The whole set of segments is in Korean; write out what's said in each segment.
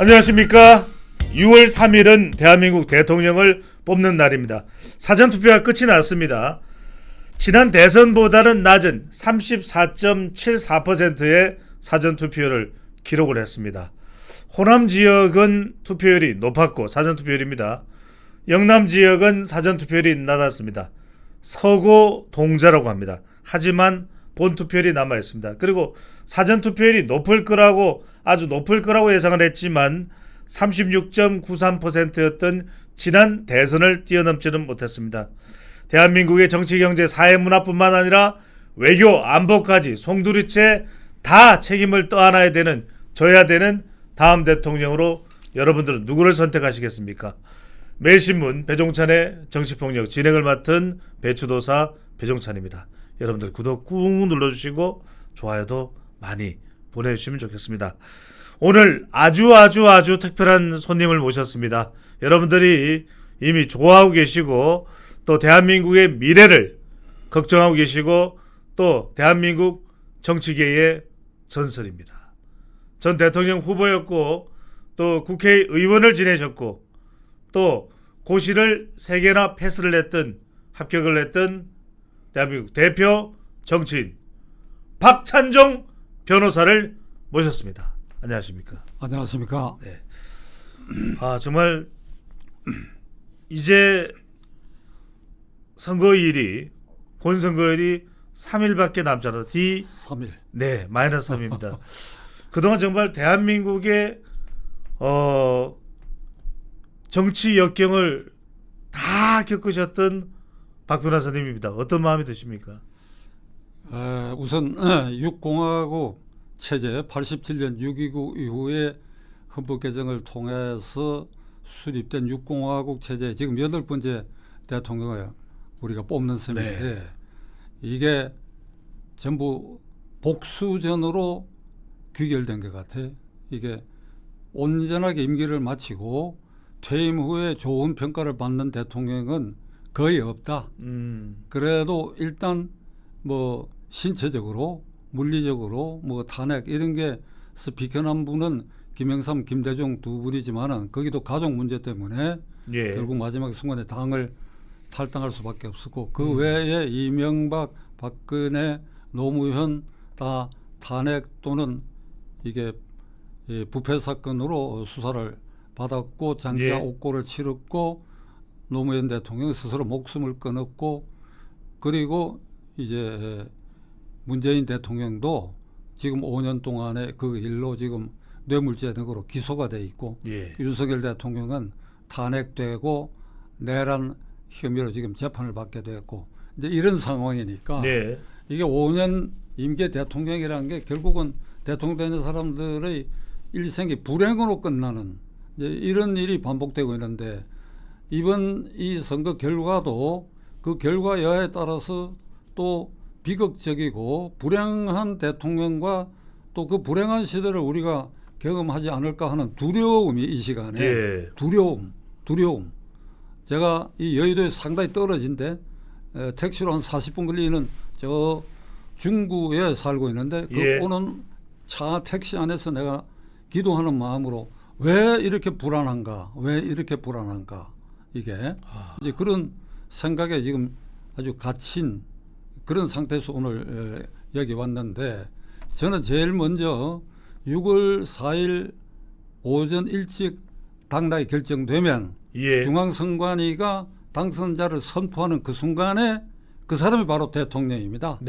안녕하십니까. 6월 3일은 대한민국 대통령을 뽑는 날입니다. 사전투표가 끝이 났습니다. 지난 대선보다는 낮은 34.74%의 사전투표를 기록을 했습니다. 호남 지역은 투표율이 높았고 사전투표율입니다. 영남 지역은 사전투표율이 낮았습니다. 서고 동자라고 합니다. 하지만 본투표율이 남아있습니다. 그리고 사전투표율이 아주 높을 거라고 예상을 했지만 36.93%였던 지난 대선을 뛰어넘지는 못했습니다. 대한민국의 정치, 경제, 사회, 문화뿐만 아니라 외교, 안보까지 송두리째 다 책임을 져야 되는 다음 대통령으로 여러분들은 누구를 선택하시겠습니까? 매일신문 배종찬의 정치폭력 진행을 맡은 배추도사 배종찬입니다. 여러분들 구독 꾹 눌러주시고 좋아요도 많이 보내주시면 좋겠습니다. 오늘 아주 특별한 손님을 모셨습니다. 여러분들이 이미 좋아하고 계시고 또 대한민국의 미래를 걱정하고 계시고 또 대한민국 정치계의 전설입니다. 전 대통령 후보였고 또 국회의원을 지내셨고 또 고시를 3개나 합격을 했던 대한민국 대표 정치인 박찬종 변호사를 모셨습니다. 안녕하십니까? 안녕하십니까? 네. 정말 이제 본선거일이 3일밖에 남지 않아서 3일. 네, 마이너스 3입니다. 그동안 정말 대한민국의 정치 역경을 다 겪으셨던 박 변호사님입니다. 어떤 마음이 드십니까? 우선 6공화국 체제 87년 6.29 이후에 헌법 개정을 통해서 수립된 6공화국 체제 지금 8번째 대통령을 우리가 뽑는 셈인데 네. 이게 전부 복수전으로 귀결된 것 같아. 이게 온전하게 임기를 마치고 퇴임 후에 좋은 평가를 받는 대통령은 거의 없다. 그래도 일단 뭐 신체적으로 물리적으로 뭐 탄핵 이런 게서 비켜난 분은 김영삼, 김대중 두 분이지만은 거기도 가족 문제 때문에 결국 마지막 순간에 당을 탈당할 수밖에 없었고 그 외에 이명박, 박근혜, 노무현 다 탄핵 또는 이게 부패 사건으로 수사를 받았고 장기간 옥고를 치렀고 노무현 대통령이 스스로 목숨을 끊었고 그리고 이제 문재인 대통령도 지금 5년 동안의 그 일로 지금 뇌물죄 등으로 기소가 돼 있고 윤석열 대통령은 탄핵되고 내란 혐의로 지금 재판을 받게 됐고 이제 이런 상황이니까 이게 5년 임기 대통령이라는 게 결국은 대통령 되는 사람들의 일생이 불행으로 끝나는 이제 이런 일이 반복되고 있는데 이번 이 선거 결과도 그 결과 여하에 따라서 또 비극적이고 불행한 대통령과 또 그 불행한 시대를 우리가 경험하지 않을까 하는 두려움이 이 시간에 두려움. 제가 이 여의도에 상당히 떨어진데 택시로 한 40분 걸리는 저 중구에 살고 있는데 그 오는 차 택시 안에서 내가 기도하는 마음으로 왜 이렇게 불안한가 이게 이제 그런 생각에 지금 아주 갇힌 그런 상태에서 오늘 여기 왔는데 저는 제일 먼저 6월 4일 오전 일찍 당락이 결정되면 중앙선관위가 당선자를 선포하는 그 순간에 그 사람이 바로 대통령입니다.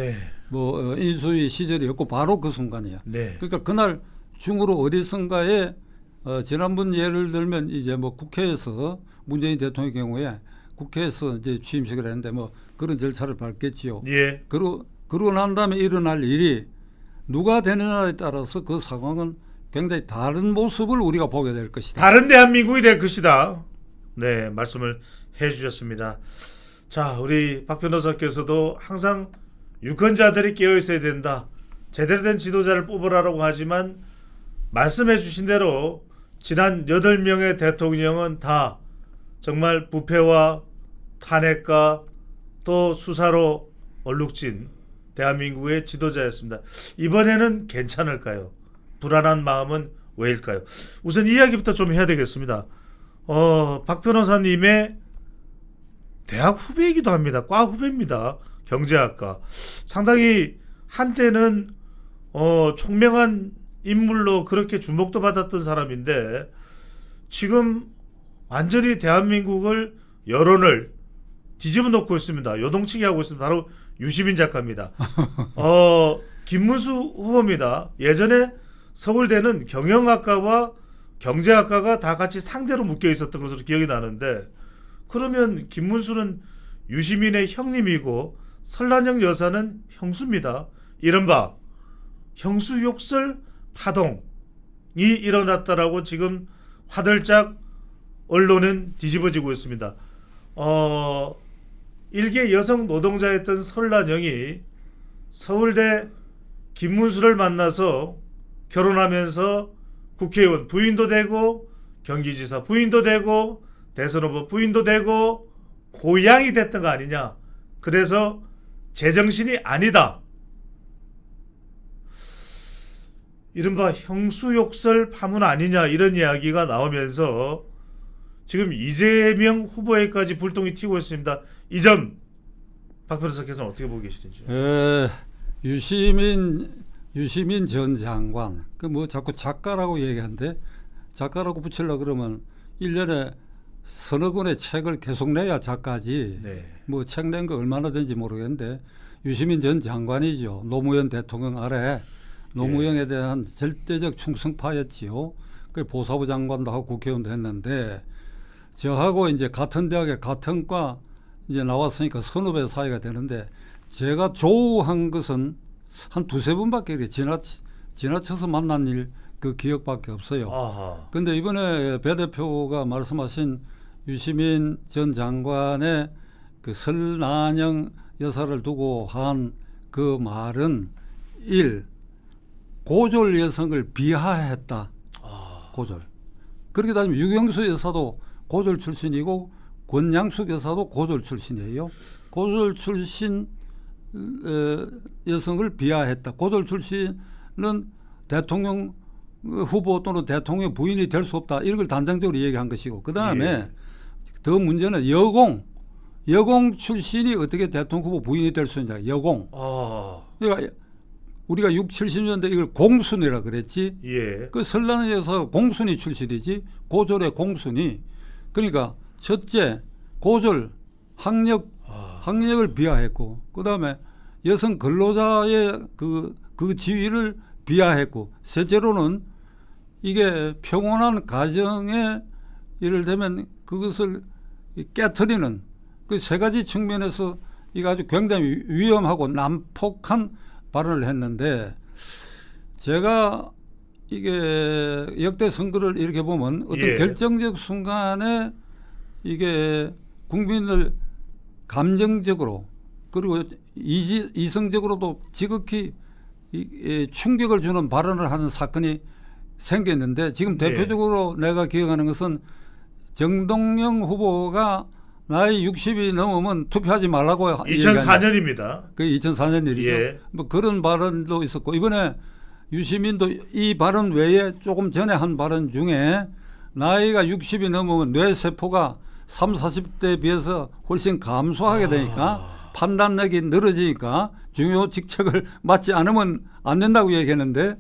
뭐 인수위 시절이었고 바로 그 순간이야. 그러니까 그날 중으로 어디선가에 지난번 예를 들면 이제 뭐 국회에서 문재인 대통령의 경우에 국회에서 이제 취임식을 했는데 뭐 그런 절차를 밟겠지요. 그러고 난 다음에 일어날 일이 누가 되느냐에 따라서 그 상황은 굉장히 다른 모습을 우리가 보게 될 것이다. 다른 대한민국이 될 것이다. 네, 말씀을 해주셨습니다. 자, 우리 박 변호사께서도 항상 유권자들이 깨어 있어야 된다. 제대로 된 지도자를 뽑으라고 하지만 말씀해 주신 대로 지난 8명의 대통령은 다 정말 부패와 탄핵과 또 수사로 얼룩진 대한민국의 지도자였습니다. 이번에는 괜찮을까요? 불안한 마음은 왜일까요? 우선 이야기부터 좀 해야 되겠습니다. 박 변호사님의 대학 후배이기도 합니다. 과 후배입니다. 경제학과. 상당히 한때는 총명한 인물로 그렇게 주목도 받았던 사람인데 지금 완전히 대한민국을 여론을 뒤집어 놓고 있습니다. 요동치게 하고 있습니다. 바로 유시민 작가입니다. 김문수 후보입니다. 예전에 서울대는 경영학과와 경제학과가 다 같이 상대로 묶여 있었던 것으로 기억이 나는데 그러면 김문수는 유시민의 형님이고 설란영 여사는 형수입니다. 이른바 형수욕설 파동이 일어났다라고 지금 화들짝 언론은 뒤집어지고 있습니다. 일개 여성 노동자였던 설란영이 서울대 김문수를 만나서 결혼하면서 국회의원 부인도 되고 경기지사 부인도 되고 대선 후보 부인도 되고 고향이 됐던 거 아니냐. 그래서 제정신이 아니다. 이른바 형수욕설 파문 아니냐 이런 이야기가 나오면서 지금 이재명 후보에까지 불똥이 튀고 있습니다. 이 점 박 변호사께서는 어떻게 보고 계시는지? 유시민 전 장관 그 뭐 자꾸 작가라고 얘기하는데 작가라고 붙이려고 그러면 1년에 서너 권의 책을 계속 내야 작가지. 네. 뭐 책 낸 거 얼마나 된지 모르겠는데 유시민 전 장관이죠. 노무현 대통령 아래 노무현에 대한 절대적 충성파였지요. 그 보사부 장관도 하고 국회의원도 했는데 저하고 이제 같은 대학에 같은 과 이제 나왔으니까 선후배 사이가 되는데 제가 조우한 것은 한 두세 번밖에 이렇게 지나쳐서 만난 일 그 기억밖에 없어요. 아하. 근데 이번에 배 대표가 말씀하신 유시민 전 장관의 그 설난영 여사를 두고 한 그 말은 고졸 여성을 비하했다. 고졸. 그렇게 따지면 유경수 여사도 고졸 출신이고 권양숙 여사도 고졸 출신이에요. 고졸 출신 여성을 비하했다. 고졸 출신은 대통령 후보 또는 대통령 부인이 될 수 없다. 이걸 단정적으로 얘기한 것이고 그 다음에 더 문제는 여공 출신이 어떻게 대통령 후보 부인이 될 수 있냐. 여공. 그러니까 우리가 60, 70년대 이걸 공순이라 그랬지. 예. 그 설란의 여사가 공순이 출신이지. 고졸의 공순이. 그러니까 첫째 고졸 학력을 비하했고 그다음에 여성 근로자의 그 지위를 비하했고 셋째로는 이게 평온한 가정에 이를테면 그것을 깨트리는 그 세 가지 측면에서 이거 아주 굉장히 위험하고 난폭한 발언을 했는데 제가 이게 역대 선거를 이렇게 보면 어떤 결정적 순간에 이게 국민을 감정적으로 그리고 이성적으로도 지극히 충격을 주는 발언을 하는 사건이 생겼는데 지금 대표적으로 내가 기억하는 것은 정동영 후보가 나이 60이 넘으면 투표하지 말라고 2004년입니다. 그 2004년 일이죠. 예. 뭐 그런 발언도 있었고 이번에 유시민도 이 발언 외에 조금 전에 한 발언 중에 나이가 60이 넘으면 뇌세포가 30, 40대에 비해서 훨씬 감소하게 되니까 판단력이 늘어지니까 중요 직책을 맡지 않으면 안 된다고 얘기했는데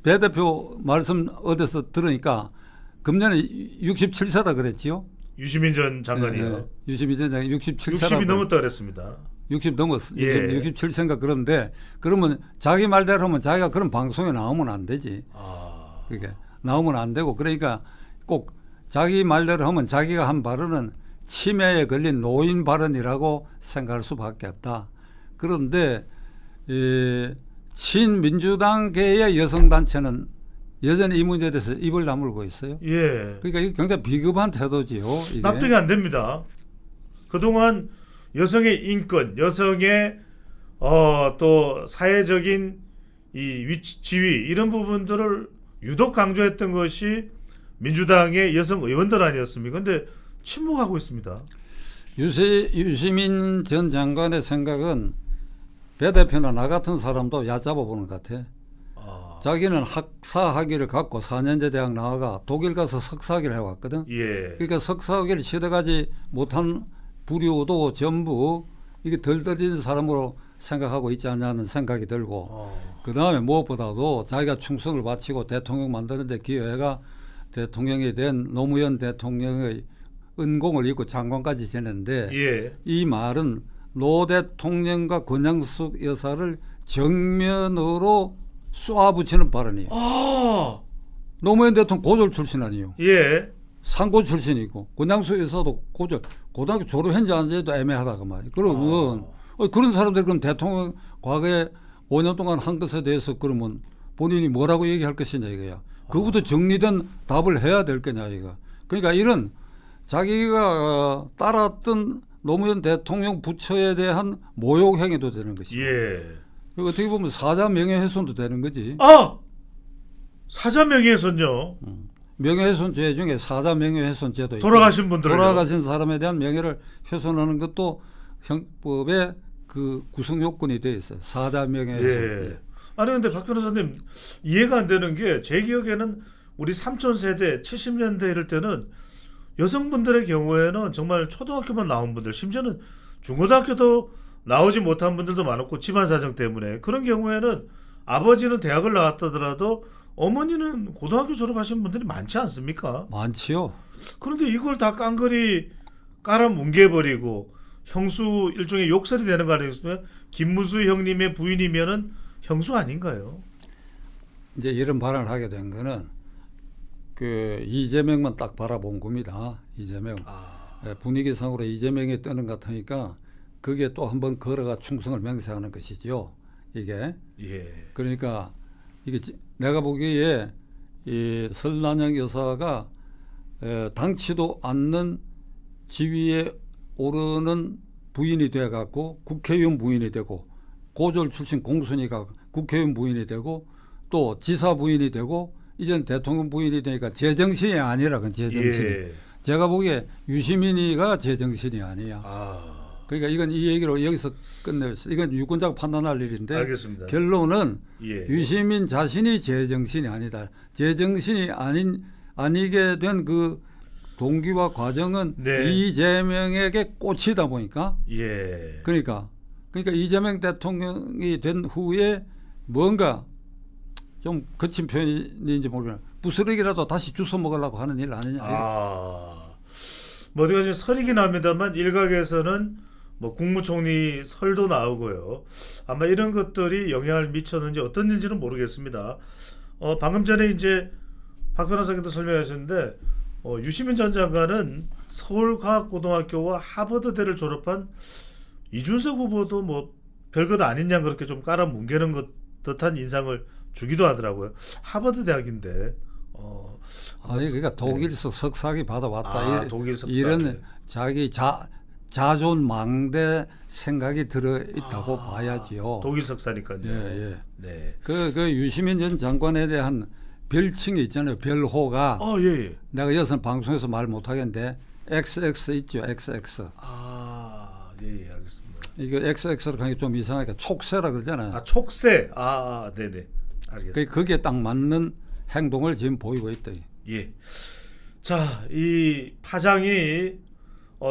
배 대표 말씀 어디서 들으니까 금년에 67세라 그랬지요. 유시민 전 장관이요. 네, 유시민 전 장관 67세라고. 60이 넘었다 그랬습니다. 60 넘었어. 예. 67세인가 그런데 그러면 자기 말대로 하면 자기가 그런 방송에 나오면 안 되지. 그게 나오면 안 되고 그러니까 꼭 자기 말대로 하면 자기가 한 발언은 치매에 걸린 노인 발언이라고 생각할 수밖에 없다. 그런데 친민주당계의 여성단체는 여전히 이 문제에 대해서 입을 다물고 있어요. 예. 그러니까 이게 굉장히 비겁한 태도지요. 이게. 납득이 안 됩니다. 그동안 여성의 인권, 여성의 또 사회적인 이 위치, 지위 이런 부분들을 유독 강조했던 것이 민주당의 여성 의원들 아니었습니까? 그런데 침묵하고 있습니다. 유시민 전 장관의 생각은 배 대표나 나 같은 사람도 얕잡아 보는 것 같아. 자기는 학사 학위를 갖고 4년제 대학 나와가 독일 가서 석사 학위를 해왔거든. 예. 그러니까 석사 학위를 취득하지 못한 부류도 전부 이게 덜덜인 사람으로 생각하고 있지 않냐는 생각이 들고, 그 다음에 무엇보다도 자기가 충성을 바치고 대통령 만드는데 기여해가 대통령이 된 노무현 대통령의 은공을 입고 장관까지 지냈는데, 예. 이 말은 노 대통령과 권양숙 여사를 정면으로 쏘아붙이는 발언이에요. 아, 노무현 대통령 고졸 출신 아니에요. 예. 상고 출신이고 권양숙 여사도 고등학교 졸업했는지 안 해도 애매하다고 말이에요. 그러면 그런 사람들 그럼 대통령 과거에 5년 동안 한 것에 대해서 그러면 본인이 뭐라고 얘기할 것이냐 이거야. 그것부터 정리된 답을 해야 될 거냐 이거. 그러니까 이런 자기가 따랐던 노무현 대통령 부처에 대한 모욕 행위도 되는 것이고, 예. 그리고 어떻게 보면 사자 명예훼손도 되는 거지. 아, 사자 명예훼손요. 명예훼손죄 중에 사자 명예훼손죄도 있고, 돌아가신 분들요. 돌아가신 사람에 대한 명예를 훼손하는 것도 형법의 그 구성 요건이 돼 있어요. 사자 명예훼손. 예. 아니 근데 박 변호사님 이해가 안 되는 게 제 기억에는 우리 삼촌 세대 70년대 이럴 때는 여성분들의 경우에는 정말 초등학교만 나온 분들, 심지어는 중고등학교도 나오지 못한 분들도 많았고 집안 사정 때문에 그런 경우에는 아버지는 대학을 나왔다더라도 어머니는 고등학교 졸업하신 분들이 많지 않습니까? 많지요. 그런데 이걸 다 깡그리 깔아 뭉개버리고 형수 일종의 욕설이 되는 거 아니겠습니까? 김무수 형님의 부인이면은 형수 아닌가요? 이제 이런 발언을 하게 된 거는 그 이재명만 딱 바라본 겁니다. 이재명. 분위기상으로 이재명이 뜨는 것 같으니까 그게 또 한번 걸어가 충성을 맹세하는 것이죠. 이게. 예. 그러니까 이게 내가 보기에 이 설난영 여사가 당치도 않는 지위에 오르는 부인이 돼갖고 국회의원 부인이 되고 고졸 출신 공순이가 국회의원 부인이 되고 또 지사 부인이 되고 이제는 대통령 부인이 되니까 제정신이 아니라 그 제정신이. 예. 제가 보기에 유시민이가 제정신이 아니야. 아, 그러니까 이건 이 얘기로 여기서 끝내겠어요. 이건 유권자가 판단할 일인데 알겠습니다. 결론은 예. 유시민 자신이 제정신이 아니다. 제정신이 아니게 된 그 동기와 과정은 네. 이재명에게 꽂히다 보니까 예. 그러니까 이재명 대통령이 된 후에 뭔가 좀 거친 표현인지 모르겠어요. 부스러기라도 다시 주워 먹으려고 하는 일 아니냐. 아, 뭐 어디가 지금 설이긴 합니다만 일각에서는 뭐 국무총리 설도 나오고요. 아마 이런 것들이 영향을 미쳤는지 어떤지는 모르겠습니다. 방금 전에 이제 박 변호사께도 설명하셨는데 유시민 전 장관은 서울과학고등학교와 하버드대를 졸업한 이준석 후보도 뭐 별것 아닌 양 그렇게 좀 깔아 뭉개는 것 듯한 인상을 주기도 하더라고요. 하버드 대학인데. 아니 그러니까 독일서 석사학위 받아왔다. 독일 석사학위. 이런 자기 자존망대 생각이 들어 있다고 봐야지요. 독일 석사니까요. 예. 네. 그 유시민 전 장관에 대한 별칭이 있잖아요. 별호가. 예. 내가 여기서 방송에서 말 못하겠는데 XX 있죠. XX. 예, 알겠습니다. 이거 XX로 가니까 좀 이상하니까 촉새라 그러잖아요. 촉새. 네네. 알겠습니다. 거기에 딱 맞는 행동을 지금 보이고 있다. 예. 자, 이 파장이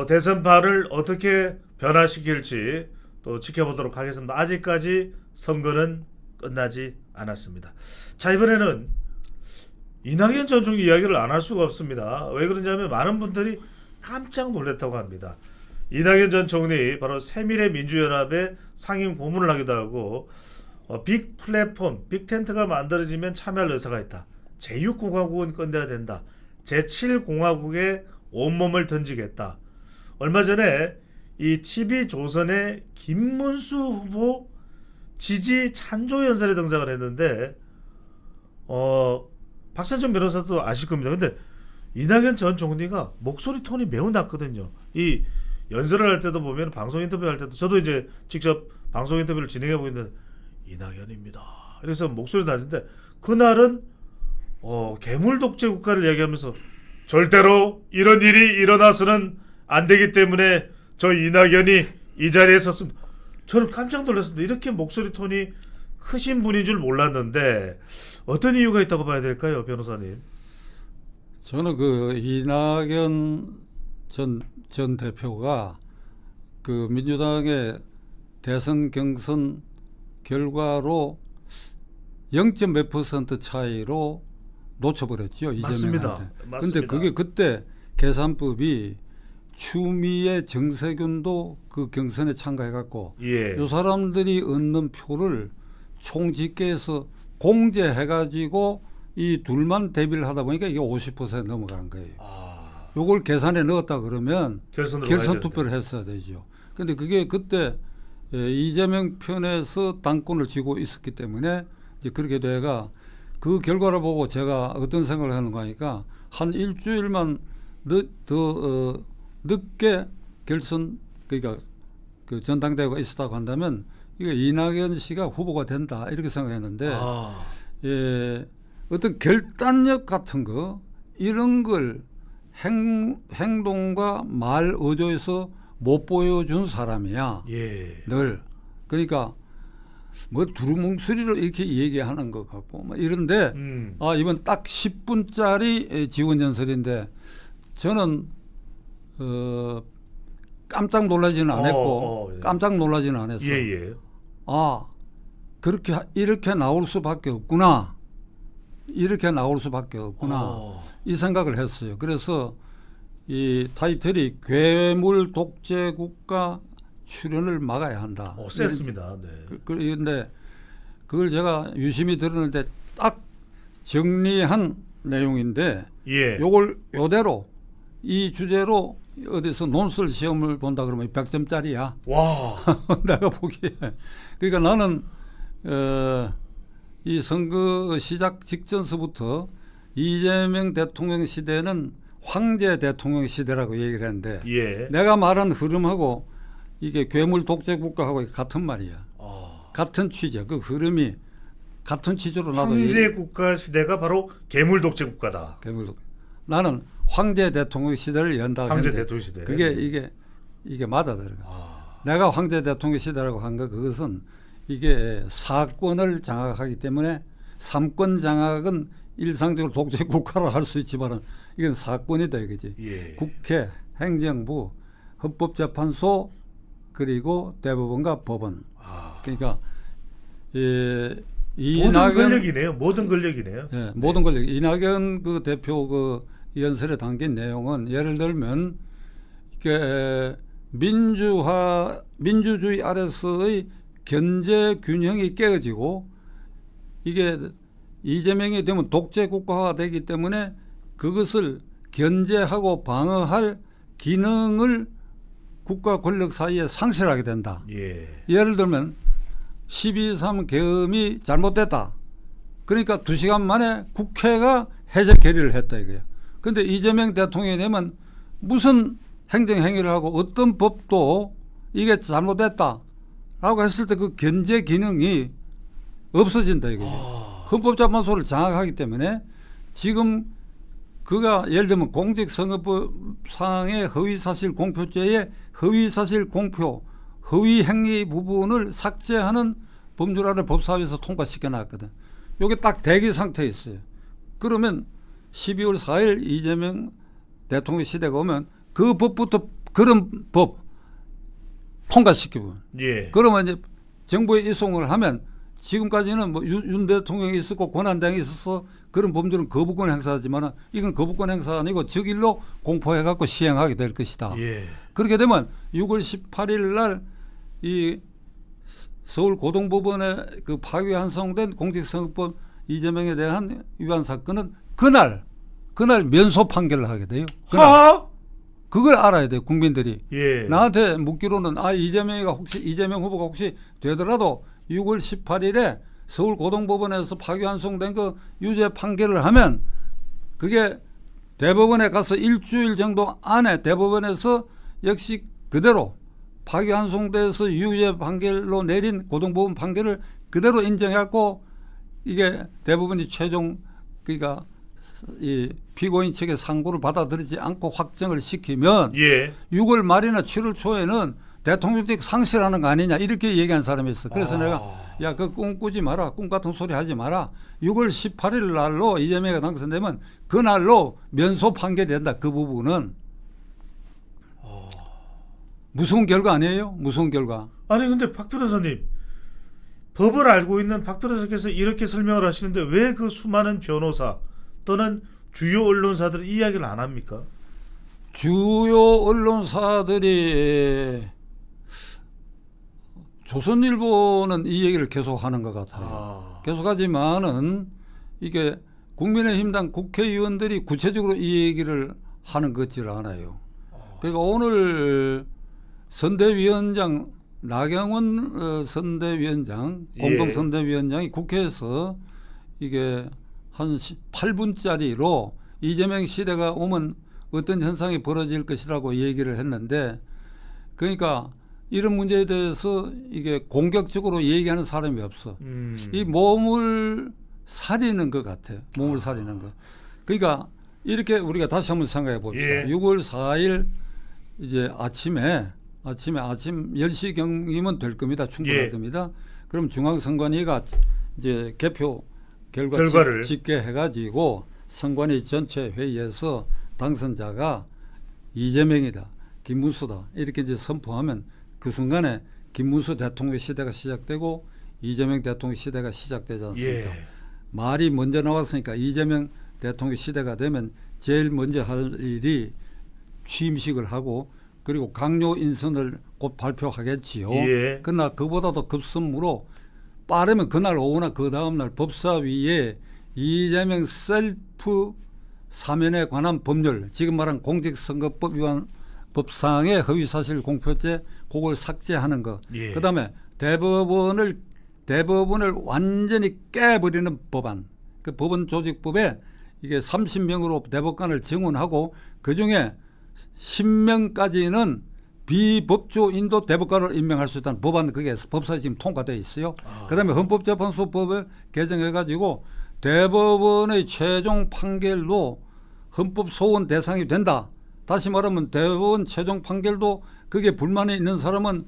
대선판을 어떻게 변화시킬지 또 지켜보도록 하겠습니다. 아직까지 선거는 끝나지 않았습니다. 자, 이번에는 이낙연 전 총리 이야기를 안 할 수가 없습니다. 왜 그러냐면 많은 분들이 깜짝 놀랐다고 합니다. 이낙연 전 총리 바로 새미래민주연합의 상임 고문을 하기도 하고 빅 플랫폼, 빅 텐트가 만들어지면 참여할 의사가 있다. 제6공화국은 끝내야 된다. 제7공화국에 온몸을 던지겠다. 얼마 전에 이 TV조선의 김문수 후보 지지 찬조 연설에 등장을 했는데 박찬정 변호사도 아실 겁니다. 근데 이낙연 전 총리가 목소리 톤이 매우 낮거든요. 이 연설을 할 때도 보면 방송 인터뷰 할 때도 저도 이제 직접 방송 인터뷰를 진행해 보고 있는데 이낙연입니다. 그래서 목소리 낮은데 그날은 괴물 독재 국가를 이야기하면서 절대로 이런 일이 일어나서는 안 되기 때문에 저 이낙연이 이 자리에 섰습니다. 저는 깜짝 놀랐습니다. 이렇게 목소리 톤이 크신 분인 줄 몰랐는데 어떤 이유가 있다고 봐야 될까요, 변호사님? 저는 그 이낙연 전 대표가 그 민주당의 대선 경선 결과로 0. 몇 % 차이로 놓쳐버렸죠. 맞습니다. 이재명한테. 맞습니다. 근데 그게 그때 계산법이 추미애 정세균도 그 경선에 참가해갖고 예. 이 사람들이 얻는 표를 총집계해서 공제해가지고 이 둘만 대비를 하다 보니까 이게 50% 넘어간 거예요. 요걸 계산에 넣었다 그러면 결선 투표를 했어야 되죠. 근데 그게 그때 이재명 편에서 당권을 쥐고 있었기 때문에 이제 그렇게 돼가 그 결과를 보고 제가 어떤 생각을 하는가 하니까 한 일주일만 더 늦게 결선 그러니까 그 전당대회가 있었다고 한다면 이거 이낙연 씨가 후보가 된다 이렇게 생각했는데 예, 어떤 결단력 같은 거 이런 걸 행동과 말 어조에서 못 보여준 사람이야. 예. 늘 그러니까 뭐 두루뭉술이로 이렇게 얘기하는 것 같고 뭐 이런데 이번 딱 10분짜리 지원 연설인데 저는 깜짝 놀라지는 않았고 예. 깜짝 놀라지는 않았어. 예. 그렇게 이렇게 나올 수밖에 없구나. 이렇게 나올 수밖에 없구나. 이 생각을 했어요. 그래서 이 타이틀이 괴물 독재 국가 출현을 막아야 한다. 셌습니다. 네. 그런데 그걸 제가 유심히 들었는데 딱 정리한 내용인데 예. 요걸 요대로 이 주제로 어디서 논술 시험을 본다 그러면 100점짜리야. 와. 내가 보기에. 그러니까 나는 이 선거 시작 직전서부터 이재명 대통령 시대는 황제 대통령 시대라고 얘기를 했는데 예. 내가 말한 흐름하고 이게 괴물 독재 국가하고 같은 말이야. 같은 취지야. 그 흐름이 같은 취지로 나도 황제 국가 시대가 바로 괴물 독재 국가다. 괴물 독재. 나는 황제 대통령 시대를 연다. 황제 대통령 시대. 그게 이게 맞아 들어가. 내가 황제 대통령 시대라고 한 거 그것은 이게 사권을 장악하기 때문에 삼권 장악은 일상적으로 독재 국가로 할 수 있지만은 이건 사권이다 이거지. 예. 국회, 행정부, 헌법재판소 그리고 대법원과 법원. 그러니까 모든 권력이네요. 모든 권력이네요. 예, 모든 권력. 이낙연 그 대표 그 연설에 담긴 내용은 예를 들면 이게 민주주의 아래서의 견제 균형이 깨어지고 이게 이재명이 되면 독재 국가가 되기 때문에 그것을 견제하고 방어할 기능을 국가 권력 사이에 상실하게 된다. 예. 예를 들면 12.3 계엄이 잘못됐다. 그러니까 2시간 만에 국회가 해제 결의를 했다 이거예요. 그런데 이재명 대통령이 되면 무슨 행정행위를 하고 어떤 법도 이게 잘못됐다 라고 했을 때 그 견제 기능이 없어진다 이거예요. 헌법재판소를 장악하기 때문에 지금 그가 예를 들면 공직선거법상의 허위사실 공표죄의 허위사실 공표, 허위행위 부분을 삭제하는 법률안을 법사위에서 통과시켜 놨거든. 이게 딱 대기 상태에 있어요. 그러면 12월 4일 이재명 대통령 시대가 오면 그 법부터 그런 법 통과시키고 예. 그러면 이제 정부에 이송을 하면 지금까지는 뭐 윤 대통령이 있었고 권한대행이 있어서 그런 범죄는 거부권 행사하지만 이건 거부권 행사 아니고 즉일로 공포해갖고 시행하게 될 것이다. 예. 그렇게 되면 6월 18일 날 이 서울 고등법원에 그 파기 환송된 공직선거법 이재명에 대한 위반 사건은 그날 면소 판결을 하게 돼요. 그날. 그걸 알아야 돼요, 국민들이. 예. 나한테 묻기로는 이재명 후보가 혹시 되더라도 6월 18일에 서울 고등법원에서 파기환송된 그 유죄 판결을 하면 그게 대법원에 가서 일주일 정도 안에 대법원에서 역시 그대로 파기환송돼서 유죄 판결로 내린 고등법원 판결을 그대로 인정해갖고 이게 대법원이 최종 그러니까 이 피고인 측의 상고를 받아들이지 않고 확정을 시키면 예. 6월 말이나 7월 초에는 대통령직 상실하는 거 아니냐 이렇게 얘기한 사람이 있어. 그래서 내가 야, 그 꿈꾸지 마라. 꿈 같은 소리 하지 마라. 6월 18일 날로 이재명이 당선되면 그날로 면소 판결된다. 그 부분은 무서운 결과 아니에요? 무서운 결과. 아니 근데 박 변호사님, 법을 알고 있는 박 변호사께서 이렇게 설명을 하시는데 왜 그 수많은 변호사 또는 주요 언론사들은 이야기를 안 합니까? 주요 언론사들이 조선일보는 이 얘기를 계속하는 것 같아요. 계속하지만은 이게 국민의힘당 국회의원들이 구체적으로 이 얘기를 하는 것 같지를 않아요. 그러니까 오늘 선대위원장 나경원 선대위원장 공동선대위원장이 국회에서 이게 한 8분짜리로 이재명 시대가 오면 어떤 현상이 벌어질 것이라고 얘기를 했는데, 그러니까 이런 문제에 대해서 이게 공격적으로 얘기하는 사람이 없어. 이 몸을 사리는 것 같아요. 몸을 사리는 것. 그러니까 이렇게 우리가 다시 한번 생각해 봅시다. 예. 6월 4일 이제 아침 10시경이면 될 겁니다. 충분할 예. 겁니다. 그럼 중앙선관위가 이제 개표 결과를 집계해가지고 선관위 전체 회의에서 당선자가 이재명이다, 김문수다 이렇게 이제 선포하면 그 순간에 김문수 대통령 시대가 시작되고 이재명 대통령 시대가 시작되지 않습니까? 예. 말이 먼저 나왔으니까 이재명 대통령 시대가 되면 제일 먼저 할 일이 취임식을 하고 그리고 강요 인선을 곧 발표하겠지요. 예. 그러나 그보다도 급선무로 빠르면 그날 오후나 그 다음날 법사위에 이재명 셀프 사면에 관한 법률, 지금 말한 공직선거법 위반 법상의 허위사실 공표죄 그걸 삭제하는 것. 예. 그다음에 대법원을 완전히 깨버리는 법안. 그 법원 조직법에 이게 30명으로 대법관을 증원하고 그중에 10명까지는 비법조인도 대법관을 임명할 수 있다는 법안, 그게 법사위 지금 통과되어 있어요. 그다음에 헌법재판소법을 개정해가지고 대법원의 최종 판결도 헌법 소원 대상이 된다. 다시 말하면 대법원 최종 판결도 그게 불만이 있는 사람은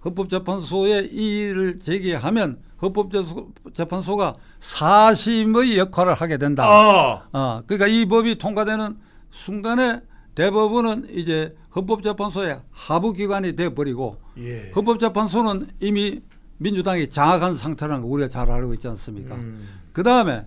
헌법재판소에 이의를 제기하면 헌법재판소가 사심의 역할을 하게 된다. 그러니까 이 법이 통과되는 순간에 대법원은 이제 헌법재판소의 하부기관이 되어버리고 예. 헌법재판소는 이미 민주당이 장악한 상태라는 거 우리가 잘 알고 있지 않습니까? 그 다음에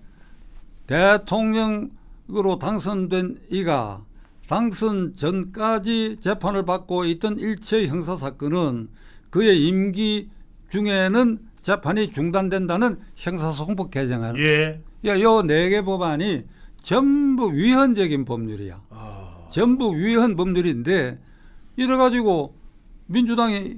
대통령으로 당선된 이가 당선 전까지 재판을 받고 있던 일체의 형사사건은 그의 임기 중에는 재판이 중단된다는 형사소송법 개정안. 예. 요 4개 법안이 전부 위헌적인 법률이야. 전부 위헌 법률인데 이래가지고 민주당이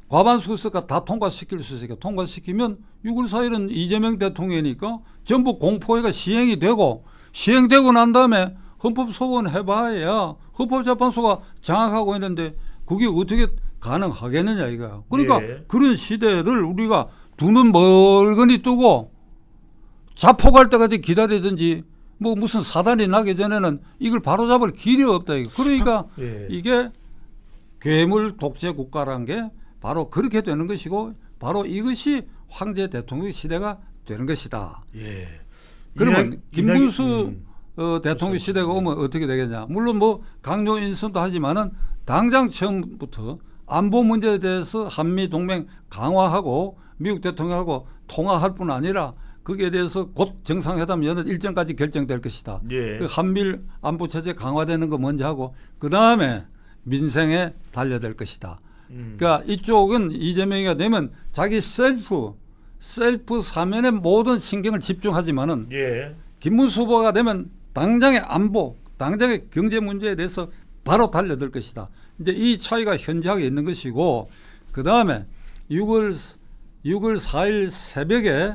과반수석과 다 통과시킬 수 있으니까 통과시키면 6월 4일은 이재명 대통령이니까 전부 공포가 시행되고 난 다음에 헌법 소원 해봐야 헌법재판소가 장악하고 있는데 그게 어떻게 가능하겠느냐 이거야. 그러니까 예. 그런 시대를 우리가 두 눈 멀거니 뜨고 자폭할 때까지 기다리든지 뭐 무슨 사단이 나기 전에는 이걸 바로잡을 길이 없다. 그러니까 예. 이게 괴물 독재 국가라는 게 바로 그렇게 되는 것이고 바로 이것이 황제 대통령 시대가 되는 것이다. 예. 그러면 김문수 이낙연, 대통령 시대가 오면 어떻게 되겠냐. 물론 뭐 강요 인선도 하지만은 당장 처음부터 안보 문제에 대해서 한미동맹 강화하고 미국 대통령하고 통화할 뿐 아니라 거기에 대해서 곧 정상회담 여는 일정까지 결정될 것이다. 예. 그 한미일 안보 체제 강화되는 거 먼저 하고 그 다음에 민생에 달려들 것이다. 그러니까 이쪽은 이재명이가 되면 자기 셀프 사면에 모든 신경을 집중하지만은 예. 김문수 후보가 되면 당장의 안보, 당장의 경제 문제에 대해서 바로 달려들 것이다. 이제 이 차이가 현저하게 있는 것이고 그 다음에 6월 4일 새벽에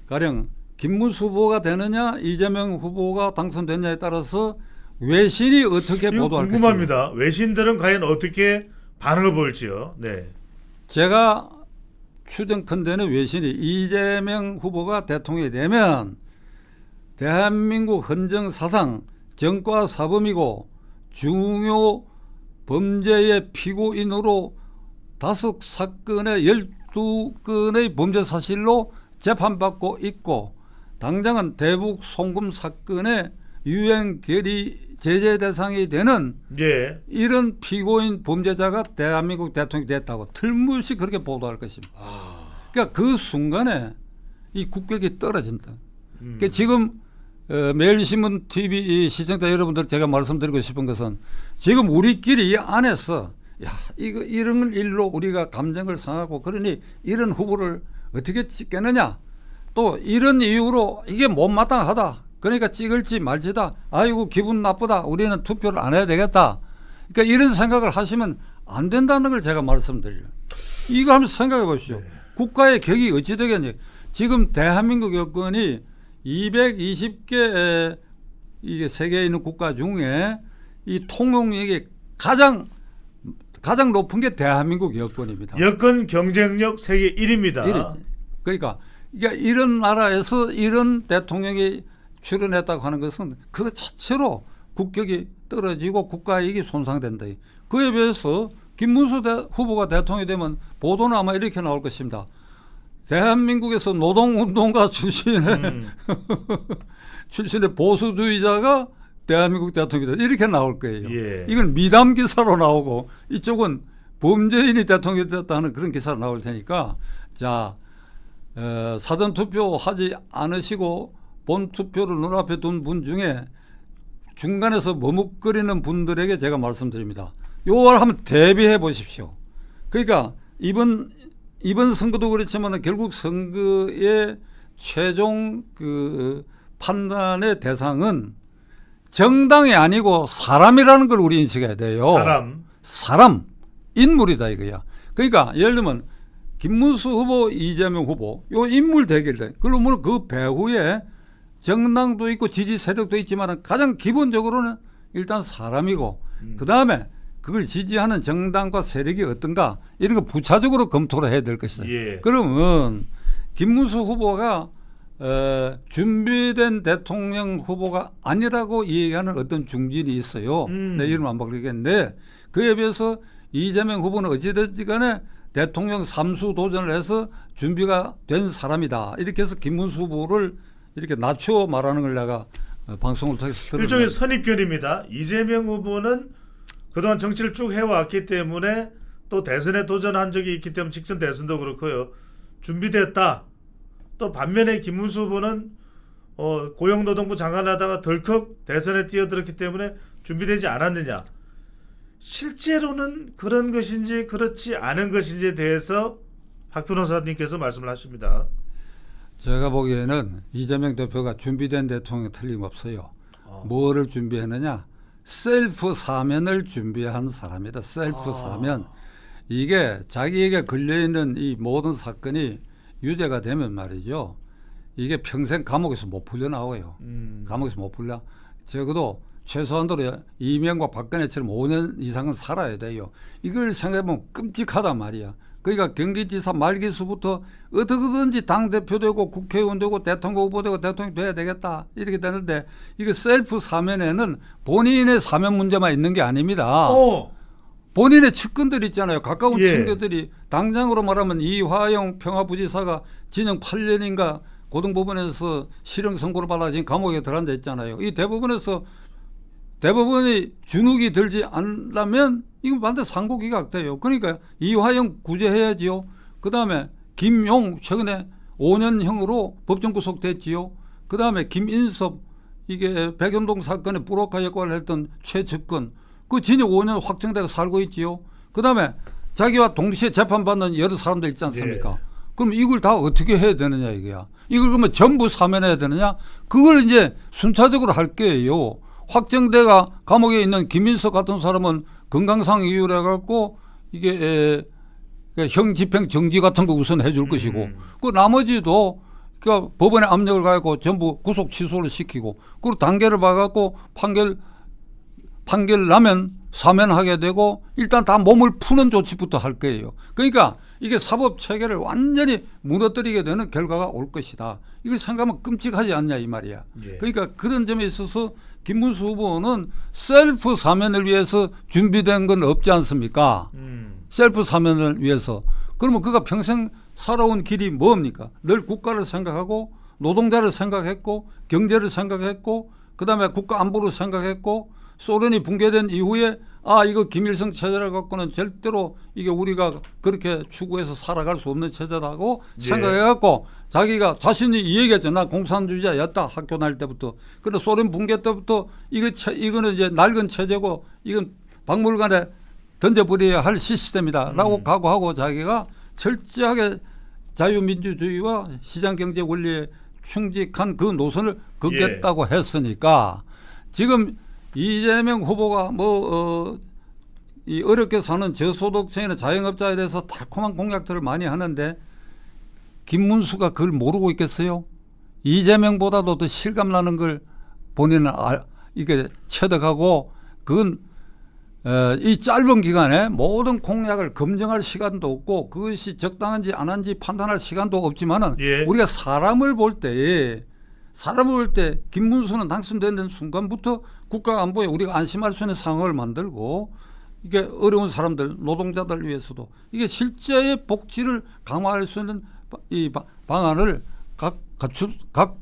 가령 김문수 후보가 되느냐 이재명 후보가 당선되느냐에 따라서 외신이 어떻게 이거 보도할 것인가. 궁금합니다. 외신들은 과연 어떻게 반응을 보일지요. 네. 제가 추정컨대는 외신이 이재명 후보가 대통령이 되면 대한민국 헌정사상 정과 사범이고 중요 범죄의 피고인으로 5사건에 두 건의 범죄 사실로 재판받고 있고 당장은 대북 송금 사건의 유행 결의 제재 대상이 되는 예. 이런 피고인 범죄자가 대한민국 대통령이 됐다고 틀림없이 그렇게 보도할 것입니다. 그러니까 그 순간에 이 국격이 떨어진다. 그러니까 지금 매일신문 TV 시청자 여러분들 제가 말씀드리고 싶은 것은 지금 우리끼리 이 안에서 야 이거 이런 일로 우리가 감정을 상하고 그러니 이런 후보를 어떻게 찍겠느냐 또 이런 이유로 이게 못마땅하다 그러니까 찍을지 말지다 아이고 기분 나쁘다 우리는 투표를 안 해야 되겠다 그러니까 이런 생각을 하시면 안 된다는 걸 제가 말씀드려요. 이거 한번 생각해 보십시오. 국가의 격이 어찌 되겠니. 지금 대한민국 여건이 220개 이게 세계에 있는 국가 중에 이 통용력이 가장 높은 게 대한민국 여건입니다. 여건 경쟁력 세계 1위입니다. 그러니까 이런 나라에서 이런 대통령이 출연했다고 하는 것은 그 자체로 국격이 떨어지고 국가이익이 손상된다. 그에 비해서 김문수 후보가 대통령이 되면 보도는 아마 이렇게 나올 것입니다. 대한민국에서 노동운동가 출신의 출신의 보수주의자가 대한민국 대통령이 됐다. 이렇게 나올 거예요. 예. 이건 미담 기사로 나오고 이쪽은 범죄인이 대통령이 됐다는 그런 기사로 나올 테니까 자 사전투표 하지 않으시고 본투표를 눈앞에 둔 분 중에 중간에서 머뭇거리는 분들에게 제가 말씀드립니다. 요걸 한번 대비해 보십시오. 그러니까 이번 선거도 그렇지만 결국 선거의 최종 그 판단의 대상은 정당이 아니고 사람이라는 걸 우리 인식해야 돼요. 사람 인물이다 이거야. 그러니까 예를 들면 김문수 후보, 이재명 후보 요 인물 대결돼. 그러면 그 배후에 정당도 있고 지지 세력도 있지만 가장 기본적으로는 일단 사람이고 그 다음에 그걸 지지하는 정당과 세력이 어떤가 이런 거 부차적으로 검토를 해야 될 것이다. 예. 그러면 김문수 후보가 준비된 대통령 후보가 아니라고 얘기하는 어떤 중진이 있어요. 내 이름 안 바꾸겠는데 그에 비해서 이재명 후보는 어찌됐든 간에 대통령 3수 도전을 해서 준비가 된 사람이다. 이렇게 해서 김문수 후보를 이렇게 낮춰 말하는 걸 내가 방송을 통해서 들었는데 일종의 선입견입니다. 이재명 후보는 그동안 정치를 쭉 해왔기 때문에 또 대선에 도전한 적이 있기 때문에 직전 대선도 그렇고요. 준비됐다. 또 반면에 김문수 후보는 고용노동부 장관하다가 덜컥 대선에 뛰어들었기 때문에 준비되지 않았느냐. 실제로는 그런 것인지 그렇지 않은 것인지에 대해서 박 변호사님께서 말씀을 하십니다. 제가 보기에는 이재명 대표가 준비된 대통령 틀림없어요. 뭐를 준비했느냐? 셀프 사면을 준비한 사람이다. 셀프 사면. 이게 자기에게 걸려있는 이 모든 사건이 유죄가 되면 말이죠. 이게 평생 감옥에서 못 풀려나와요. 감옥에서 못 풀려. 적어도 최소한도로 이명박 박근혜처럼 5년 이상은 살아야 돼요. 이걸 생각해보면 끔찍하단 말이야. 그러니까 경기지사 말기수부터 어떻게든지 당대표 되고 국회의원 되고 대통령 후보 되고 대통령 돼야 되겠다 이렇게 되는데 이거 셀프 사면에는 본인의 사면 문제만 있는 게 아닙니다. 본인의 측근들 있잖아요. 가까운 친구들이 당장으로 말하면 이화영 평화부지사가 진영 8년인가 고등법원에서 실형 선고를 받아 지금 감옥에 들어앉아 있잖아요. 이 대법원이 주눅이 들지 않으면 이건 완전 상고기각돼요. 그러니까 이화영 구제해야지요. 그 다음에 김용 최근에 5년형으로 법정 구속됐지요. 그 다음에 김인섭 이게 백현동 사건의 브로커 역할을 했던 최측근 그 징역 5년 확정되고 살고 있지요. 그 다음에 자기와 동시에 재판받는 여러 사람들 있지 않습니까? 그럼 이걸 다 어떻게 해야 되느냐 이거야. 이걸 그러면 전부 사면해야 되느냐? 그걸 이제 순차적으로 할 거예요. 확정돼가 감옥에 있는 김인석 같은 사람은 건강상 이유로 해갖고 이게 형 집행 정지 같은 거 우선 해줄 것이고 그 나머지도 그러니까 법원에 압력을 가지고 전부 구속 취소를 시키고 그리고 단계를 봐갖고 판결 나면 사면하게 되고 일단 다 몸을 푸는 조치부터 할 거예요. 그러니까 이게 사법 체계를 완전히 무너뜨리게 되는 결과가 올 것이다. 이거 생각하면 끔찍하지 않냐 이 말이야. 그러니까 그런 점에 있어서 김문수 후보는 셀프 사면을 위해서 준비된 건 없지 않습니까? 셀프 사면을 위해서. 그러면 그가 평생 살아온 길이 뭡니까? 늘 국가를 생각하고 노동자를 생각했고 경제를 생각했고 그다음에 국가 안보를 생각했고 소련이 붕괴된 이후에 이거 김일성 체제를 갖고는 절대로 이게 우리가 그렇게 추구해서 살아갈 수 없는 체제라고 예. 생각해갖고 자기가 자신이 이 얘기했죠. 나 공산주의자였다 학교 다닐 때부터. 그런데 소련 붕괴 때부터 이거는 이제 낡은 체제고 이건 박물관에 던져버려야 할 시스템이다라고 각오하고 자기가 철저하게 자유민주주의와 시장경제 원리에 충직한 그 노선을 긋겠다고 했으니까 지금 이재명 후보가 이 어렵게 사는 저소득층이나 자영업자에 대해서 달콤한 공약들을 많이 하는데 김문수가 그걸 모르고 있겠어요? 이재명보다도 더 실감나는 걸 본인은 이게 체득하고 그건 이 짧은 기간에 모든 공약을 검증할 시간도 없고 그것이 적당한지 안 한지 판단할 시간도 없지만은 예. 우리가 사람을 볼 때 김문수는 당선되는 순간부터 국가 안보에 우리가 안심할 수 있는 상황을 만들고 이게 어려운 사람들 노동자들 위해서도 이게 실제의 복지를 강화할 수 있는 이 방안을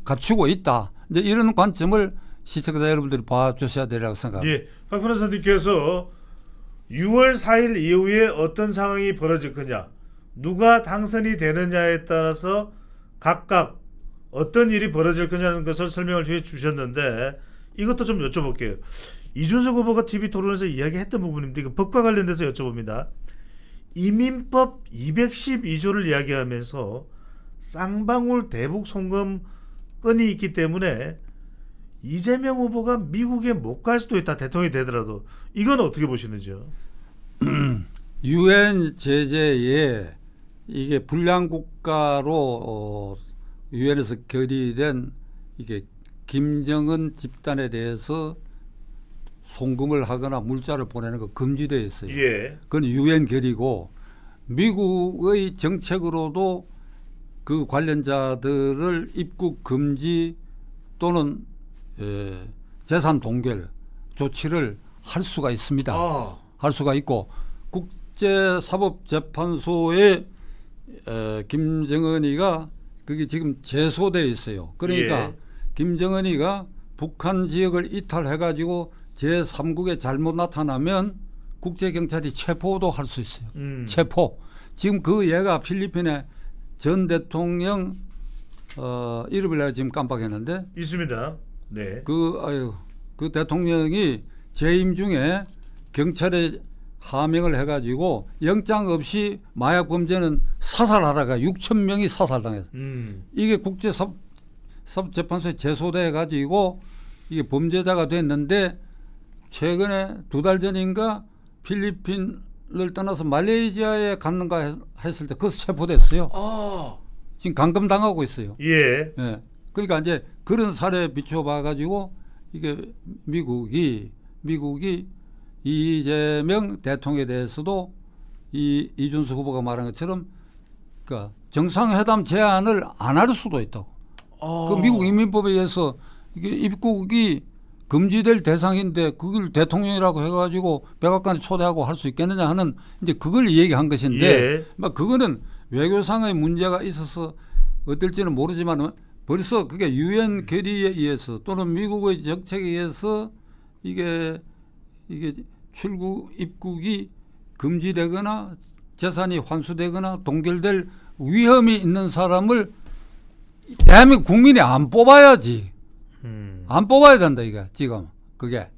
갖추고 있다. 이제 이런 관점을 시청자 여러분들이 봐주셔야 되리라고 생각합니다. 예, 박 변호사님께서 6월 4일 이후에 어떤 상황이 벌어질 거냐, 누가 당선이 되느냐에 따라서 각각 어떤 일이 벌어질 거냐는 것을 설명을 해 주셨는데 이것도 좀 여쭤볼게요. 이준석 후보가 TV 토론에서 이야기했던 부분인데 이거 법과 관련돼서 여쭤봅니다. 이민법 212조를 이야기하면서 쌍방울 대북 송금 건이 있기 때문에 이재명 후보가 미국에 못 갈 수도 있다. 대통령이 되더라도. 이건 어떻게 보시는지요? 유엔 제재에 이게 불량 국가로 유엔에서 결의된 이게 김정은 집단에 대해서 송금을 하거나 물자를 보내는 거 금지되어 있어요. 예. 그건 유엔 결의고 미국의 정책으로도 그 관련자들을 입국 금지 또는 재산 동결 조치를 할 수가 있습니다. 할 수가 있고 국제사법재판소에 김정은이가 그게 지금 제소되어 있어요. 그러니까 예. 김정은이가 북한 지역을 이탈해가지고 제3국에 잘못 나타나면 국제경찰이 체포도 할 수 있어요. 체포. 지금 그 얘가 필리핀의 전 대통령 이름을 내가 지금 깜빡했는데 있습니다. 네. 그 대통령이 재임 중에 경찰에 하명을 해가지고 영장 없이 마약 범죄는 사살하다가 6천 명이 사살당했어요. 이게 국제사법재판소에 제소돼 가지고 이게 범죄자가 됐는데 최근에 2달 전인가 필리핀을 떠나서 말레이시아에 갔는가 했을 때 거기서 체포됐어요. 지금 감금당하고 있어요. 예. 예. 그러니까 이제 그런 사례에 비춰봐 가지고 이게 미국이 이재명 대통령에 대해서도 이준석 후보가 말한 것처럼 그러니까 정상회담 제안을 안 할 수도 있다고. 그 미국 이민법에 의해서 이게 입국이 금지될 대상인데 그걸 대통령이라고 해가지고 백악관에 초대하고 할 수 있겠느냐 하는 이제 그걸 얘기한 것인데 예. 막 그거는 외교상의 문제가 있어서 어떨지는 모르지만 벌써 그게 유엔 결의에 의해서 또는 미국의 정책에 의해서 이게 출국 입국이 금지되거나 재산이 환수되거나 동결될 위험이 있는 사람을 대한민국 국민이 안 뽑아야지. 안 뽑아야 된다 이게 지금 그게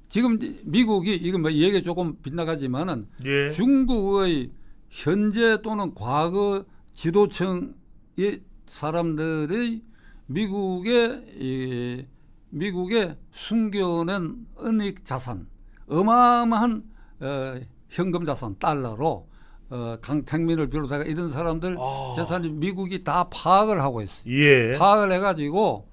지금 미국이 이건 뭐 얘기 조금 빗나가지만은 예. 중국의 현재 또는 과거 지도층의 사람들의 미국에 숨겨낸 은닉 자산 어마어마한 현금 자산 달러로 강택민을 비롯해서 이런 사람들 재산이 미국이 다 파악을 하고 있어요. 예. 파악을 해가지고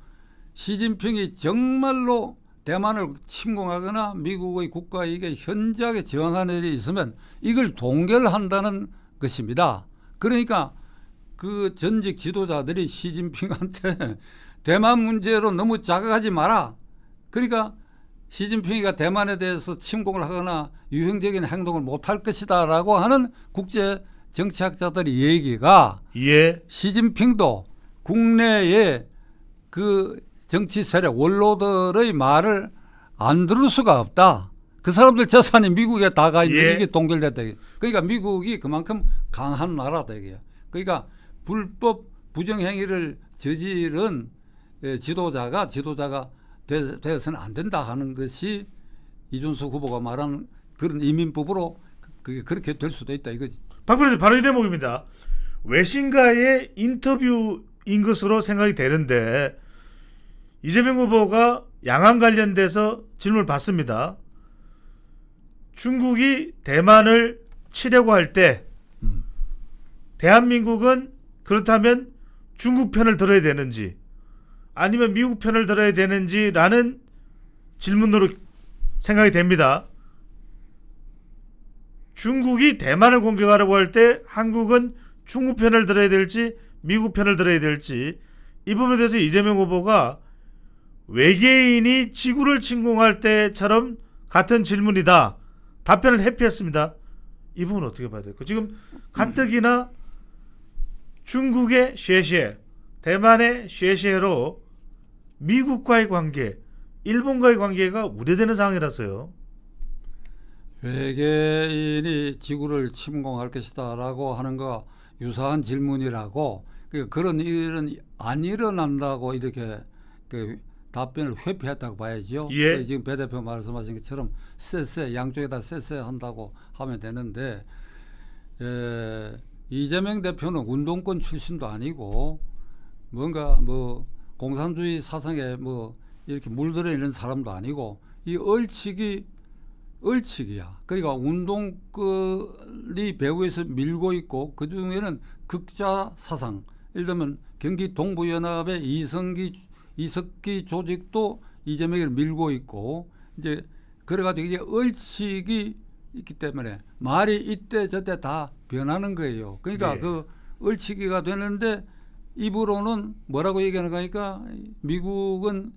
시진핑이 정말로 대만을 침공하거나 미국의 국가 이익에 현저하게 저항하는 일이 있으면 이걸 동결한다는 것입니다. 그러니까 그 전직 지도자들이 시진핑한테 대만 문제로 너무 자극하지 마라. 그러니까 시진핑이가 대만에 대해서 침공을 하거나 유형적인 행동을 못할 것이다라고 하는 국제 정치학자들의 얘기가 예. 시진핑도 국내의 그 정치 세력 원로들의 말을 안 들을 수가 없다. 그 사람들 재산이 미국에 다 가 있는데 예. 이게 동결됐다. 그러니까 미국이 그만큼 강한 나라다 이게요. 그러니까 불법 부정행위를 저지른 지도자가 되어서는 안 된다 하는 것이 이준석 후보가 말한 그런 이민법으로 그게 그렇게 될 수도 있다 이거지. 박 변호사 바로 이 대목입니다. 외신과의 인터뷰인 것으로 생각이 되는데 이재명 후보가 양안 관련돼서 질문을 받습니다. 중국이 대만을 치려고 할 때 대한민국은 그렇다면 중국 편을 들어야 되는지 아니면 미국 편을 들어야 되는지라는 질문으로 생각이 됩니다. 중국이 대만을 공격하려고 할 때 한국은 중국 편을 들어야 될지 미국 편을 들어야 될지 이 부분에 대해서 이재명 후보가 외계인이 지구를 침공할 때처럼 같은 질문이다. 답변을 회피했습니다. 이 부분은 어떻게 봐야 될까요? 지금 가뜩이나 중국의 쉐쉐, 대만의 쉐쉐로 미국과의 관계, 일본과의 관계가 우려되는 상황이라서요. 외계인이 지구를 침공할 것이다라고 하는 거 유사한 질문이라고 그런 일은 안 일어난다고 이렇게 그 답변을 회피했다고 봐야죠. 예. 지금 배 대표 말씀하신 것처럼 쎄쎄 양쪽에다 쎄쎄 한다고 하면 되는데 이재명 대표는 운동권 출신도 아니고 뭔가 뭐 공산주의 사상에 뭐 이렇게 물들어 있는 사람도 아니고 이 얼치기야. 그러니까 운동권이 배후에서 밀고 있고 그 중에는 극자 사상. 예를 들면 경기 동부연합의 이석기 조직도 이재명을 밀고 있고 이제 그래가지고 이게 얼치기 있기 때문에 말이 이때 저때 다 변하는 거예요. 그러니까 네. 그 얼치기가 되는데 입으로는 뭐라고 얘기하는 거니까 미국은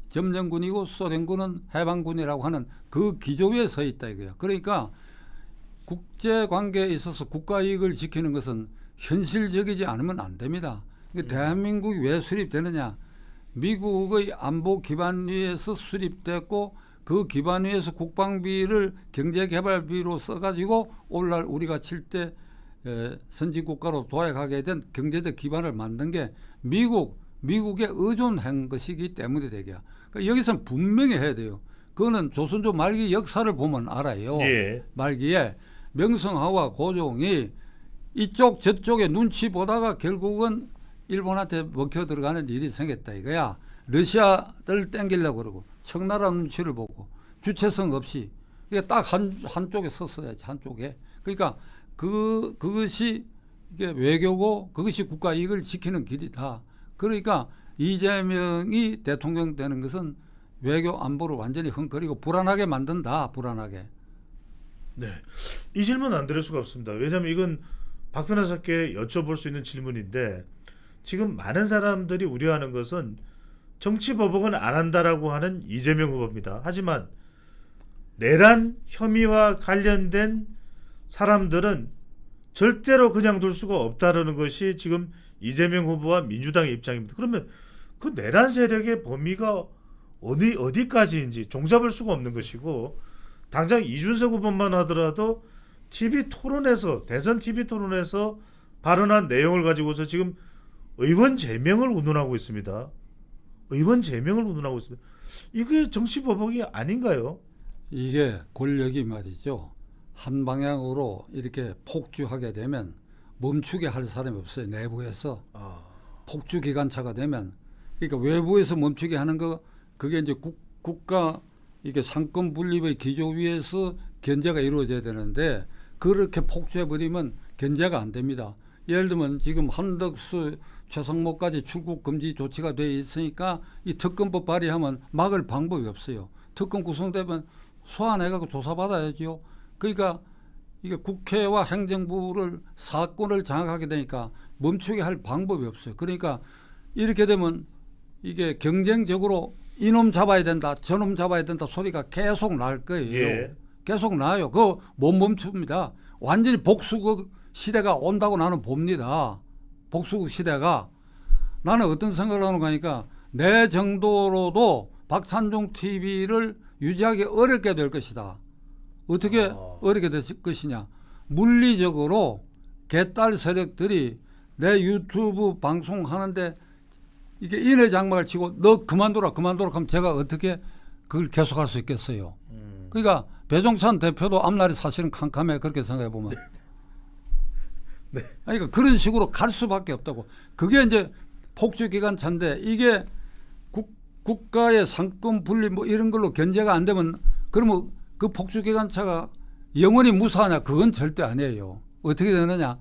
점령군이고 소련군은 해방군이라고 하는 그 기조에 서 있다 이거예요. 그러니까 국제관계에 있어서 국가 이익을 지키는 것은 현실적이지 않으면 안 됩니다. 그러니까 대한민국이 왜 수립되느냐? 미국의 안보 기반 위에서 수립됐고 그 기반 위에서 국방비를 경제개발비로 써가지고 오늘날 우리가 칠 때 선진국가로 도약하게 된 경제적 기반을 만든 게 미국에 의존한 것이기 때문에 되게요. 그러니까 여기서는 분명히 해야 돼요. 그거는 조선조 말기 역사를 보면 알아요. 예. 말기에 명성하와 고종이 이쪽 저쪽에 눈치 보다가 결국은 일본한테 먹혀 들어가는 일이 생겼다 이거야. 러시아를 땡기려고 그러고 청나라 눈치를 보고 주체성 없이 이게 딱 한쪽에 섰어야지 한쪽에. 그러니까 그것이 이게 외교고 그것이 국가 이익을 지키는 길이다. 그러니까 이재명이 대통령 되는 것은 외교 안보를 완전히 헝클이고 불안하게 만든다. 불안하게. 네. 이 질문 안 드릴 수가 없습니다. 왜냐하면 이건 박 변호사께 여쭤볼 수 있는 질문인데 지금 많은 사람들이 우려하는 것은 정치보복은 안 한다라고 하는 이재명 후보입니다. 하지만 내란 혐의와 관련된 사람들은 절대로 그냥 둘 수가 없다라는 것이 지금 이재명 후보와 민주당의 입장입니다. 그러면 그 내란 세력의 범위가 어디까지인지 종잡을 수가 없는 것이고 당장 이준석 후보만 하더라도 TV 토론에서 대선 TV 토론에서 발언한 내용을 가지고서 지금 의원 제명을 운운하고 있습니다. 의원 제명을 운운하고 있습니다. 이게 정치보복이 아닌가요? 이게 권력이 말이죠. 한 방향으로 이렇게 폭주하게 되면 멈추게 할 사람이 없어요. 내부에서 폭주 기관차가 되면 그러니까 외부에서 멈추게 하는 거 그게 이제 국가 이게 상권 분립의 기조 위에서 견제가 이루어져야 되는데 그렇게 폭주해버리면 견제가 안 됩니다. 예를 들면 지금 한덕수 최상목까지 출국 금지 조치가 돼 있으니까 이 특검법 발의하면 막을 방법이 없어요. 특검 구성되면 소환해가지고 조사받아야죠. 그러니까 이게 국회와 행정부를 사건을 장악하게 되니까 멈추게 할 방법이 없어요. 그러니까 이렇게 되면 이게 경쟁적으로 이놈 잡아야 된다, 저놈 잡아야 된다 소리가 계속 날 거예요. 예. 계속 나요. 그거 못 멈춥니다. 완전히 복수 시대가 온다고 나는 봅니다. 복수 시대가. 나는 어떤 생각을 하는가 하니까 내 정도로도 박찬종 TV를 유지하기 어렵게 될 것이다. 어떻게 어렵게 될 것이냐. 물리적으로 개딸 세력들이 내 유튜브 방송하는데 이게 인해장막을 치고 너 그만둬라 하면 제가 어떻게 그걸 계속할 수 있겠어요. 그러니까 배종찬 대표도 앞날이 사실은 캄캄해. 그렇게 생각해 보면. 네. 그러니까 그런 식으로 갈 수밖에 없다고. 그게 이제 폭주기관차인데 이게 국가의 상권 분리 뭐 이런 걸로 견제가 안 되면 그러면 그 폭주기관차가 영원히 무사하냐? 그건 절대 아니에요. 어떻게 되느냐?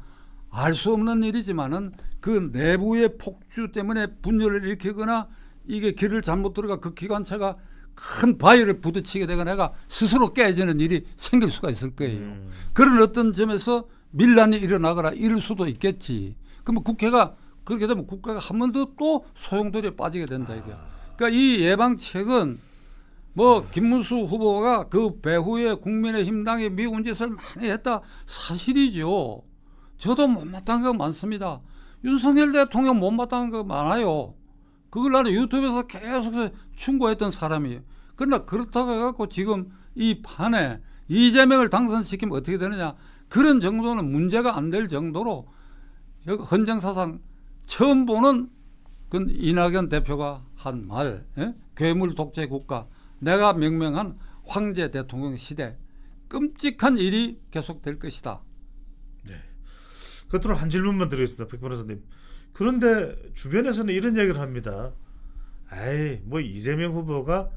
알 수 없는 일이지만은 그 내부의 폭주 때문에 분열을 일으키거나 이게 길을 잘못 들어가 그 기관차가 큰 바위를 부딪히게 되거나 해가 스스로 깨지는 일이 생길 수가 있을 거예요. 그런 어떤 점에서 밀란이 일어나거나 이럴 수도 있겠지. 그러면 국회가 그렇게 되면 국가가 한 번 더 또 소용돌이에 빠지게 된다 이게. 그러니까 이 예방책은 뭐 김문수 후보가 그 배후에 국민의힘당이 미운 짓을 많이 했다 사실이죠. 저도 못마땅한 거 많습니다. 윤석열 대통령 못마땅한 거 많아요. 그걸 나는 유튜브에서 계속 충고했던 사람이에요. 그러나 그렇다고 해갖고 지금 이 판에 이재명을 당선시키면 어떻게 되느냐. 그런 정도는 문제가 안 될 정도로 헌정사상 처음 보는 그 이낙연 대표가 한 말, 괴물 독재 국가, 내가 명명한 황제 대통령 시대, 끔찍한 일이 계속될 것이다. 네. 끝으로 한 질문만 드리겠습니다, 백 변호사님. 그런데 주변에서는 이런 얘기를 합니다. 에이, 뭐 이재명 후보가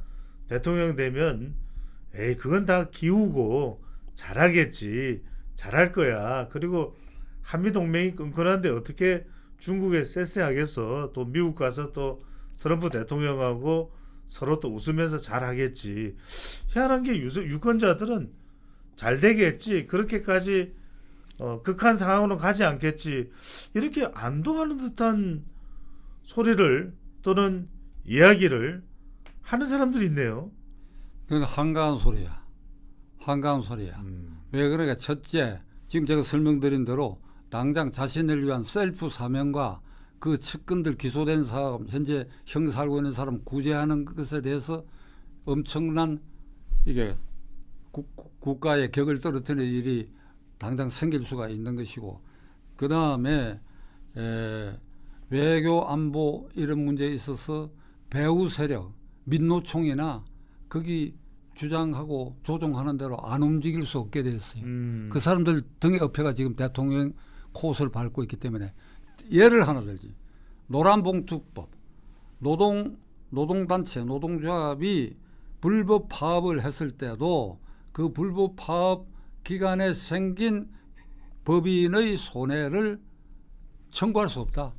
대통령 되면 에이 그건 다 기우고 잘하겠지, 잘할 거야. 그리고 한미 동맹이 끈끈한데 어떻게 중국에 쎄쎄하겠어. 또 미국 가서 또 트럼프 대통령하고 서로 또 웃으면서 잘하겠지. 희한한 게 유권자들은 잘 되겠지. 그렇게까지 극한 상황으로 가지 않겠지. 이렇게 안도하는 듯한 소리를 또는 이야기를 하는 사람들이 있네요. 그건 한가한 소리야. 한가한 소리야. 왜 그러니까 첫째, 지금 제가 설명드린 대로 당장 자신을 위한 셀프 사명과 그 측근들 기소된 사람, 현재 형사하고 있는 사람 구제하는 것에 대해서 엄청난 이게 국가의 격을 떨어뜨리는 일이 당장 생길 수가 있는 것이고, 그 다음에 외교 안보 이런 문제에 있어서 배후 세력, 민노총이나 거기 주장하고 조종하는 대로 안 움직일 수 없게 됐어요. 그 사람들 등에 업혀가 지금 대통령 코스를 밟고 있기 때문에 예를 하나 들지. 노란봉투법, 노동단체, 노동조합이 불법 파업을 했을 때도 그 불법 파업 기간에 생긴 법인의 손해를 청구할 수 없다.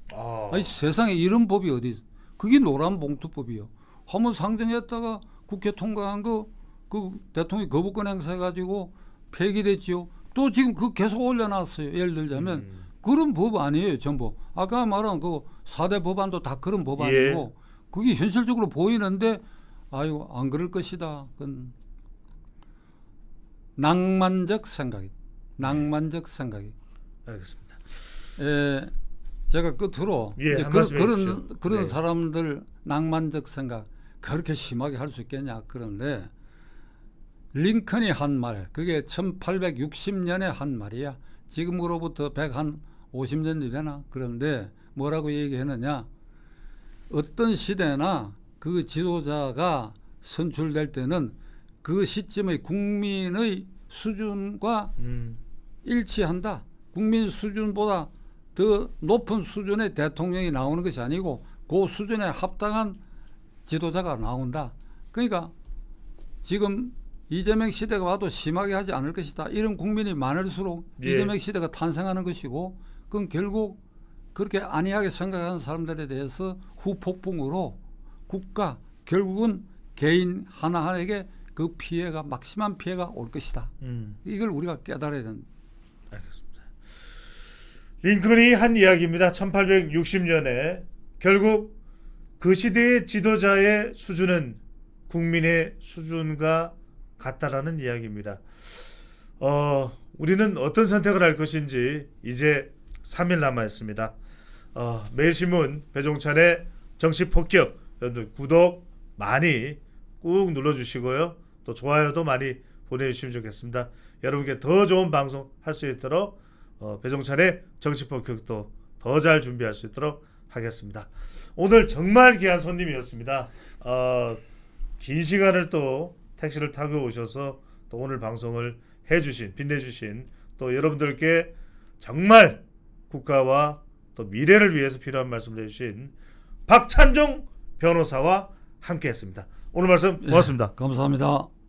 아니, 세상에 이런 법이 어디 있어. 그게 노란봉투법이요. 한번 상정했다가 국회 통과한 거 그 대통령이 거부권 행사해가지고 폐기됐지요. 또 지금 그 계속 올려놨어요. 예를 들자면 그런 법 아니에요. 전부. 아까 말한 그 4대 법안도 다 그런 법 아니고 그게 현실적으로 보이는데 아이고 안 그럴 것이다. 그건 낭만적 생각이. 낭만적 생각이. 알겠습니다. 제가 끝으로 이제 그런 네. 사람들 낭만적 생각 그렇게 심하게 할 수 있겠냐. 그런데 링컨이 한 말, 그게 1860년에 한 말이야. 지금으로부터 150년이 되나? 그런데 뭐라고 얘기했느냐? 어떤 시대나 그 지도자가 선출될 때는 그 시점의 국민의 수준과 일치한다. 국민 수준보다 더 높은 수준의 대통령이 나오는 것이 아니고 그 수준에 합당한 지도자가 나온다. 그러니까 지금 이재명 시대가 와도 심하게 하지 않을 것이다. 이런 국민이 많을수록 이재명 시대가 탄생하는 것이고 그건 결국 그렇게 안이하게 생각하는 사람들에 대해서 후폭풍으로 국가 결국은 개인 하나하나에게 그 피해가 막심한 피해가 올 것이다. 이걸 우리가 깨달아야 된다. 알겠습니다. 링컨이 한 이야기입니다. 1860년에 결국 그 시대의 지도자의 수준은 국민의 수준과 같다라는 이야기입니다. 우리는 어떤 선택을 할 것인지 이제 3일 남아 있습니다. 매일신문 배종찬의 정치폭격 여러분들 구독 많이 꾹 눌러주시고요. 또 좋아요도 많이 보내주시면 좋겠습니다. 여러분께 더 좋은 방송 할 수 있도록 배종찬의 정치폭격도 더 잘 준비할 수 있도록 하겠습니다. 오늘 정말 귀한 손님이었습니다. 긴 시간을 또 택시를 타고 오셔서 또 오늘 방송을 해주신 빛내주신 또 여러분들께 정말 국가와 또 미래를 위해서 필요한 말씀을 해주신 박찬종 변호사와 함께했습니다. 오늘 말씀 고맙습니다. 감사합니다.